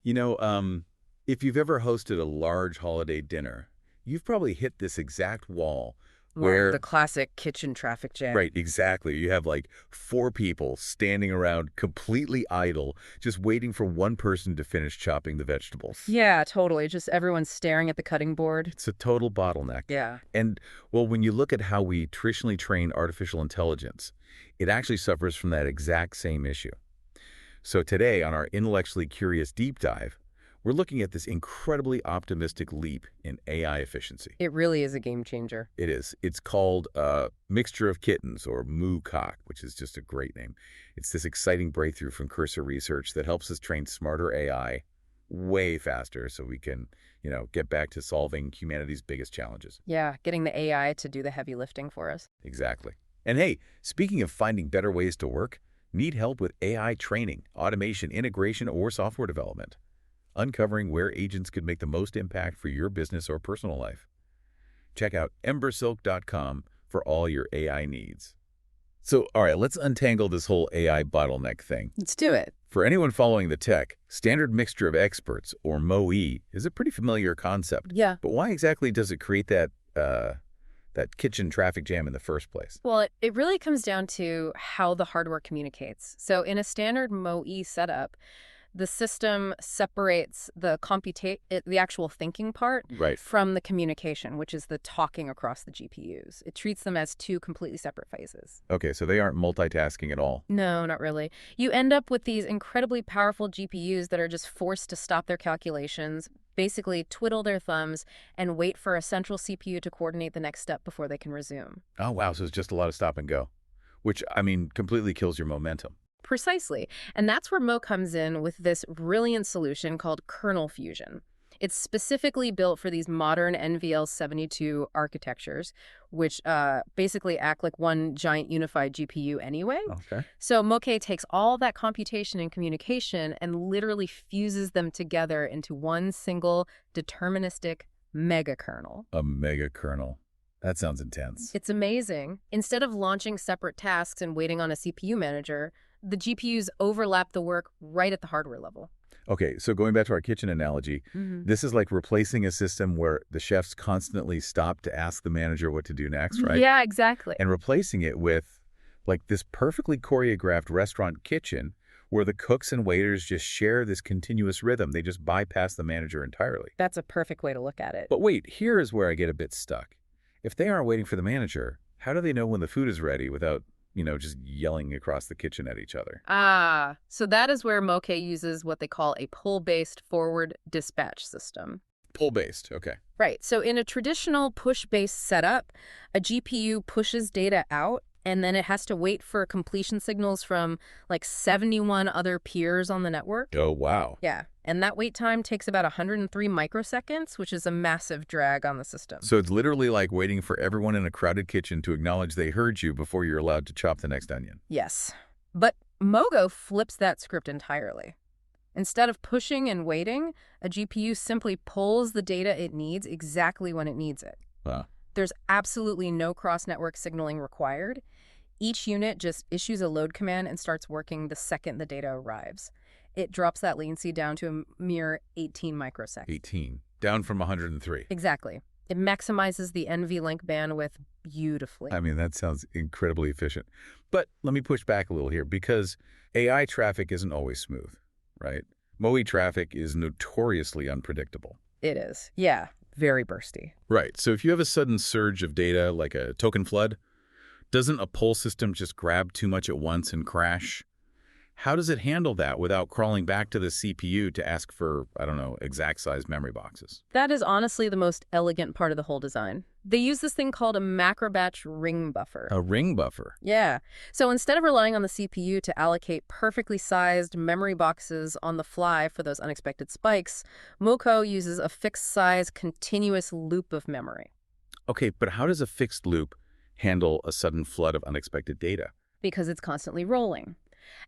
You know, if you've ever hosted a large holiday dinner, you've probably hit this exact wall Or the where, classic kitchen traffic jam. right, exactly, you have like four people standing around completely idle, just waiting for one person to finish chopping the vegetables. Yeah, totally. Just everyone's staring at the cutting board. It's a total bottleneck. Yeah. And, well, when you look at how we traditionally train artificial intelligence, it actually suffers from that exact same issue. So today, on our Intellectually Curious Deep Dive, we're looking at this incredibly optimistic leap in AI efficiency. It really is a game changer. It is. It's called Mixture-of-Kittens, or MooCock, which is just a great name. It's this exciting breakthrough from Cursor Research that helps us train smarter AI way faster so we can, get back to solving humanity's biggest challenges. Yeah, getting the AI to do the heavy lifting for us. Exactly. And hey, speaking of finding better ways to work, need help with AI training, automation, integration, or software development? Uncovering where agents could make the most impact for your business or personal life. Check out embersilk.com for all your AI needs. So, all right, let's untangle this whole AI bottleneck thing. Let's do it. For anyone following the tech, standard mixture of experts, or MOE, is a pretty familiar concept. Yeah. But why exactly does it create that kitchen traffic jam in the first place? Well, it really comes down to how the hardware communicates. So in a standard MOE setup, the system separates the the actual thinking part Right. from the communication, which is the talking across the GPUs. It treats them as two completely separate phases. Okay, so they aren't multitasking at all. No, not really. You end up with these incredibly powerful GPUs that are just forced to stop their calculations, basically twiddle their thumbs, and wait for a central CPU to coordinate the next step before they can resume. Oh, wow, so it's just a lot of stop and go, which, completely kills your momentum. Precisely. And that's where Mo comes in with this brilliant solution called kernel fusion. It's specifically built for these modern NVL72 architectures, which basically act like one giant unified GPU anyway. Okay. So Moke takes all that computation and communication and literally fuses them together into one single deterministic megakernel. A megakernel. That sounds intense. It's amazing. Instead of launching separate tasks and waiting on a CPU manager, the GPUs overlap the work right at the hardware level. Okay, so going back to our kitchen analogy, this is like replacing a system where the chefs constantly stop to ask the manager what to do next, right? Yeah, exactly. And replacing it with like this perfectly choreographed restaurant kitchen where the cooks and waiters just share this continuous rhythm. They just bypass the manager entirely. That's a perfect way to look at it. But wait, here is where I get a bit stuck. If they aren't waiting for the manager, how do they know when the food is ready without just yelling across the kitchen at each other? So that is where Moke uses what they call a pull-based forward dispatch system. Pull-based, okay. Right. So in a traditional push-based setup, a GPU pushes data out, and then it has to wait for completion signals from like 71 other peers on the network. Oh, wow. Yeah. And that wait time takes about 103 microseconds, which is a massive drag on the system. So it's literally like waiting for everyone in a crowded kitchen to acknowledge they heard you before you're allowed to chop the next onion. Yes. But Mogo flips that script entirely. Instead of pushing and waiting, a GPU simply pulls the data it needs exactly when it needs it. Wow. There's absolutely no cross-network signaling required. Each unit just issues a load command and starts working the second the data arrives. It drops that latency down to a mere 18 microseconds. 18. Down from 103. Exactly. It maximizes the NVLink bandwidth beautifully. That sounds incredibly efficient. But let me push back a little here because AI traffic isn't always smooth, right? MOE traffic is notoriously unpredictable. It is. Yeah. Very bursty. Right. So if you have a sudden surge of data like a token flood, doesn't a pull system just grab too much at once and crash? How does it handle that without crawling back to the CPU to ask for, exact size memory boxes? That is honestly the most elegant part of the whole design. They use this thing called a macrobatch ring buffer. A ring buffer? Yeah. So instead of relying on the CPU to allocate perfectly sized memory boxes on the fly for those unexpected spikes, Moco uses a fixed size continuous loop of memory. Okay, but how does a fixed loop handle a sudden flood of unexpected data? Because it's constantly rolling.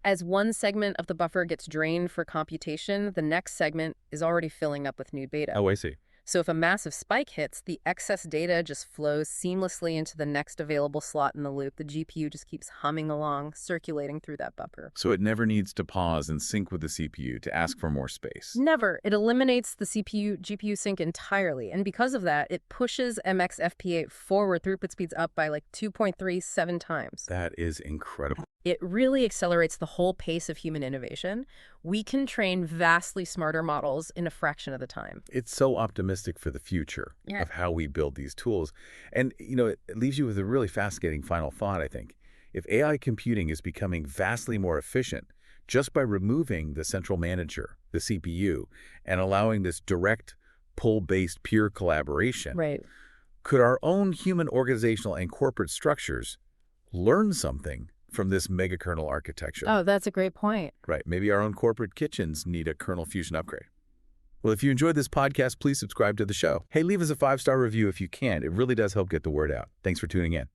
As one segment of the buffer gets drained for computation, the next segment is already filling up with new data. Oh, I see. So if a massive spike hits, the excess data just flows seamlessly into the next available slot in the loop. The GPU just keeps humming along, circulating through that buffer. So it never needs to pause and sync with the CPU to ask for more space. Never. It eliminates the CPU-GPU sync entirely. And because of that, it pushes MXFP8 forward throughput speeds up by like 2.37 times. That is incredible. It really accelerates the whole pace of human innovation. We can train vastly smarter models in a fraction of the time. It's so optimistic for the future of how we build these tools. And, it leaves you with a really fascinating final thought, I think. If AI computing is becoming vastly more efficient just by removing the central manager, the CPU, and allowing this direct pull-based peer collaboration, Right. could our own human organizational and corporate structures learn something from this megakernel architecture? Oh, that's a great point. Right. Maybe our own corporate kitchens need a kernel fusion upgrade. Well, if you enjoyed this podcast, please subscribe to the show. Hey, leave us a 5-star review if you can. It really does help get the word out. Thanks for tuning in.